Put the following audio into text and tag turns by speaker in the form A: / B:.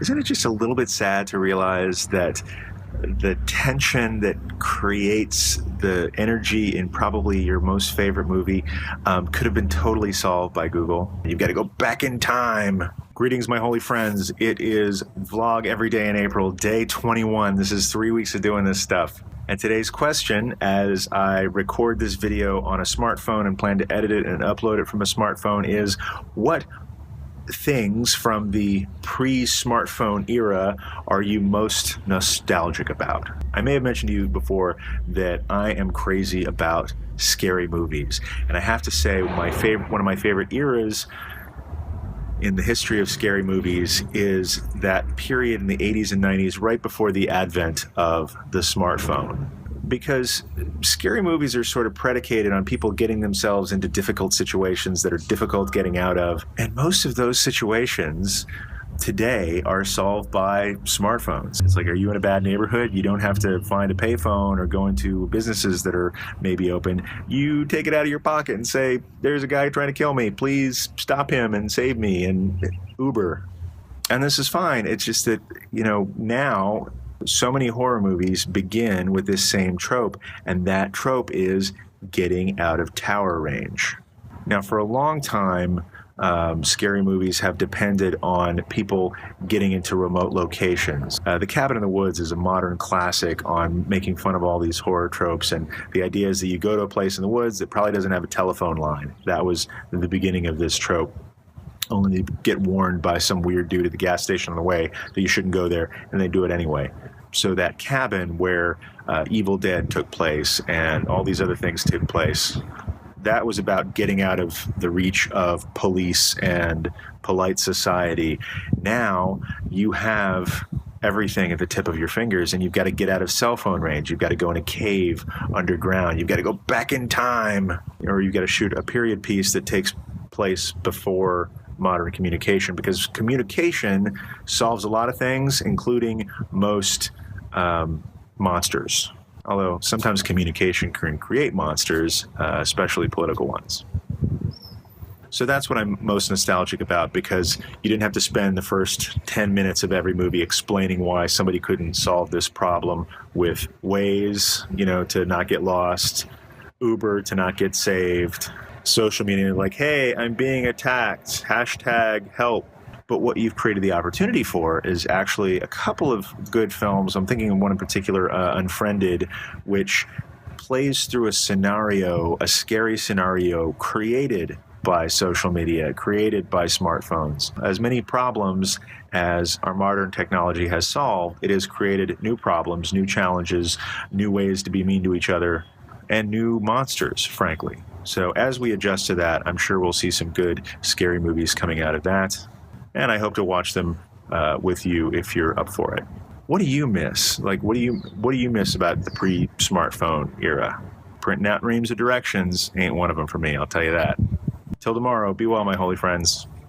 A: Isn't it just a little bit sad to realize that the tension that creates the energy in probably your most favorite movie could have been totally solved by Google? You've got to go back in time. Greetings, my holy friends. It is Vlog Every Day in April, day 21. This is 3 weeks of doing this stuff. And today's question, as I record this video on a smartphone and plan to edit it and upload it from a smartphone, is what things from the pre-smartphone era are you most nostalgic about? I may have mentioned to you before that I am crazy about scary movies. And I have to say one of my favorite eras in the history of scary movies is that period in the 80s and 90s right before the advent of the smartphone. Because scary movies are sort of predicated on people getting themselves into difficult situations that are difficult getting out of. And most of those situations today are solved by smartphones. It's like, are you in a bad neighborhood? You don't have to find a payphone or go into businesses that are maybe open. You take it out of your pocket and say, there's a guy trying to kill me. Please stop him and save me, and Uber. And this is fine. It's just that, now so many horror movies begin with this same trope, and that trope is getting out of tower range. Now, for a long time, scary movies have depended on people getting into remote locations. The Cabin in the Woods is a modern classic on making fun of all these horror tropes, and the idea is that you go to a place in the woods that probably doesn't have a telephone line. That was the beginning of this trope, only to get warned by some weird dude at the gas station on the way that you shouldn't go there, and they do it anyway. So that cabin where Evil Dead took place and all these other things took place, that was about getting out of the reach of police and polite society. Now you have everything at the tip of your fingers, and you've got to get out of cell phone range. You've got to go in a cave underground. You've got to go back in time, or you've got to shoot a period piece that takes place before modern communication, because communication solves a lot of things, including most monsters. Although sometimes communication can create monsters, especially political ones. So that's what I'm most nostalgic about, because you didn't have to spend the first 10 minutes of every movie explaining why somebody couldn't solve this problem with Waze, to not get lost, Uber to not get saved, social media like, hey, I'm being attacked, hashtag help. But what you've created the opportunity for is actually a couple of good films. I'm thinking of one in particular, Unfriended, which plays through a scary scenario created by social media, created by smartphones. As many problems as our modern technology has solved, it has created new problems, new challenges, new ways to be mean to each other, and new monsters, frankly. So as we adjust to that, I'm sure we'll see some good scary movies coming out of that. And I hope to watch them with you if you're up for it. What do you miss? What do you miss about the pre-smartphone era? Printing out reams of directions ain't one of them for me, I'll tell you that. Till tomorrow, be well, my holy friends.